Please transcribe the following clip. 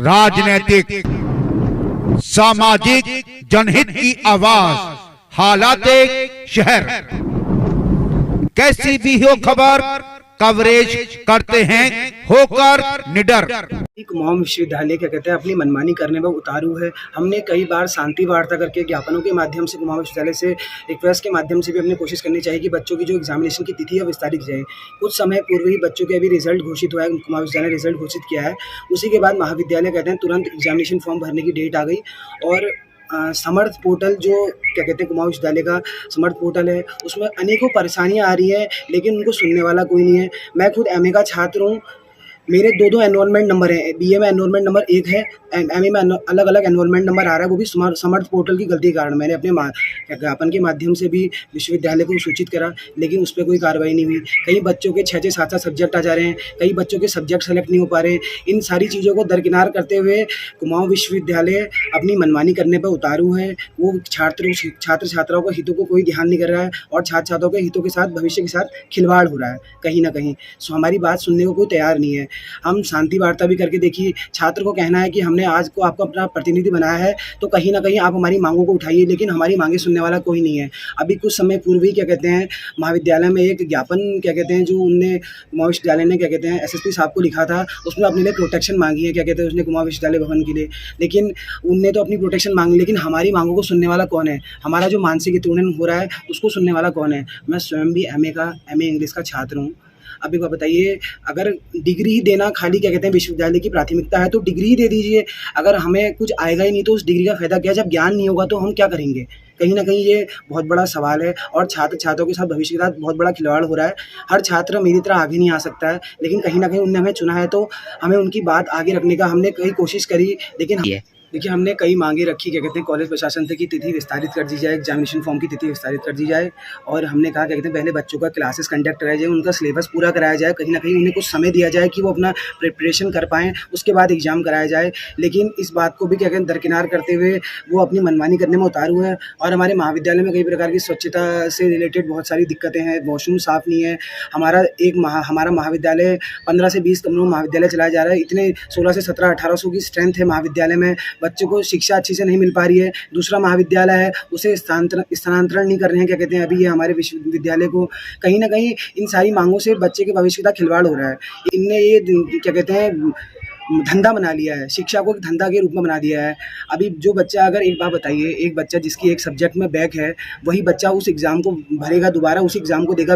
राजनीतिक, सामाजिक, जनहित की आवाज, हालात शहर, कैसी भी हो खबर कवरेज करते हैं होकर निडर। कुमाऊं विश्वविद्यालय क्या कहते हैं अपनी मनमानी करने में उतारू है। हमने कई बार शांति वार्ता करके ज्ञापनों के माध्यम से कुमाऊं विश्वविद्यालय से रिक्वेस्ट के माध्यम से भी अपनी कोशिश करनी चाहिए कि बच्चों की जो एग्जामिनेशन की तिथि है विस्तारित जाए। कुछ समय पूर्व ही बच्चों के अभी रिजल्ट घोषित हुआ है, कुमाऊं विश्वविद्यालय ने रिजल्ट घोषित किया है। उसी के बाद महाविद्यालय कहते हैं तुरंत एग्जामिनेशन फॉर्म भरने की डेट आ गई और समर्थ पोर्टल जो क्या कहते हैं कुमाऊं विश्वविद्यालय का समर्थ पोर्टल है उसमें अनेकों परेशानियां आ रही हैं, लेकिन उनको सुनने वाला कोई नहीं है। मैं खुद एमए का छात्र हूँ, मेरे दो एनरोलमेंट नंबर हैं। बीए में एनरोलमेंट नंबर 1 है, एमए में अलग अलग एनरोलमेंट नंबर आ रहा है, वो भी समर्थ पोर्टल की गलती के कारण। मैंने अपने ज्ञापन के माध्यम से भी विश्वविद्यालय को सूचित करा, लेकिन उस पर कोई कार्रवाई नहीं हुई। कई बच्चों के 6-6, 7-7 सब्जेक्ट आ जा रहे हैं, कई बच्चों के सब्जेक्ट सेलेक्ट नहीं हो पा रहे हैं। इन सारी चीज़ों को दरकिनार करते हुए कुमाऊं विश्वविद्यालय अपनी मनमानी करने पर उतारू है। वो छात्र छात्राओं के हितों को कोई ध्यान नहीं कर रहा है और छात्र छात्राओं के हितों के साथ, भविष्य के साथ खिलवाड़ हो रहा है कहीं ना कहीं। सो हमारी बात सुनने को कोई तैयार नहीं है। हम शांति वार्ता भी करके देखिए, छात्र को कहना है कि हमने आज को आपको अपना प्रतिनिधि बनाया है तो कहीं ना कहीं आप हमारी मांगों को उठाइए, लेकिन हमारी मांगे सुनने वाला कोई नहीं है। अभी कुछ समय पूर्व ही क्या कहते हैं महाविद्यालय में एक ज्ञापन क्या कहते हैं जो उनने कुमाऊं विश्वविद्यालय ने क्या कहते हैं एसएसपी साहब को लिखा था, उसमें अपने लिए प्रोटेक्शन मांगी है क्या कहते हैं उसने कुमाऊं विश्वविद्यालय भवन के लिए। लेकिन उनने तो अपनी प्रोटेक्शन मांगी, लेकिन हमारी मांगों को सुनने वाला कौन है? हमारा जो मानसिक उत्पीड़न हो रहा है उसको सुनने वाला कौन है? मैं स्वयं भी एमए इंग्लिश का छात्र हूँ। अभी आप बताइए, अगर डिग्री ही देना खाली क्या कहते हैं विश्वविद्यालय की प्राथमिकता है तो डिग्री ही दे दीजिए। अगर हमें कुछ आएगा ही नहीं तो उस डिग्री का फायदा क्या? जब ज्ञान नहीं होगा तो हम क्या करेंगे? कहीं ना कहीं ये बहुत बड़ा सवाल है और छात्रों के साथ भविष्य के साथ बहुत बड़ा खिलवाड़ हो रहा है। हर छात्र मेरी तरह आगे नहीं आ सकता है, लेकिन कहीं ना कहीं उनने हमें चुना है तो हमें उनकी बात आगे रखने का हमने कई कोशिश करी। लेकिन देखिए, हमने कई मांगे रखी क्या कहते हैं कॉलेज प्रशासन से कि तिथि विस्तारित कर दी जाए, एग्जामिनेशन फॉर्म की तिथि विस्तारित कर दी जाए। और हमने कहा क्या कहते हैं पहले बच्चों का क्लासेस कंडक्ट कराया जाए, उनका सिलेबस पूरा कराया जाए, कहीं ना कहीं उन्हें कुछ समय दिया जाए कि वो अपना प्रिपरेशन कर पाएँ, उसके बाद एग्जाम कराया जाए। लेकिन इस बात को भी क्या कहते हैं दरकिनार करते हुए वो अपनी मनमानी करने में उतारू है। और हमारे महाविद्यालय में कई प्रकार की स्वच्छता से रिलेटेड बहुत सारी दिक्कतें हैं, वॉशरूम साफ़ नहीं है। हमारा महाविद्यालय 15 से 20 कमरों में महाविद्यालय चलाया जा रहा है। इतने 16 से 17, 1800 की स्ट्रेंथ है महाविद्यालय में, बच्चों को शिक्षा अच्छी से नहीं मिल पा रही है। दूसरा महाविद्यालय है उसे स्थानांतरण नहीं कर रहे हैं क्या कहते हैं अभी ये हमारे विश्वविद्यालय को। कहीं ना कहीं इन सारी मांगों से बच्चे के भविष्य का खिलवाड़ हो रहा है। इनने ये क्या कहते हैं धंधा बना लिया है, शिक्षा को एक धंधा के रूप में बना दिया है। अभी जो बच्चा, अगर एक बात बताइए, एक बच्चा जिसकी एक सब्जेक्ट में बैक है, वही बच्चा उस एग्ज़ाम को भरेगा, दोबारा उसी एग्ज़ाम को देगा।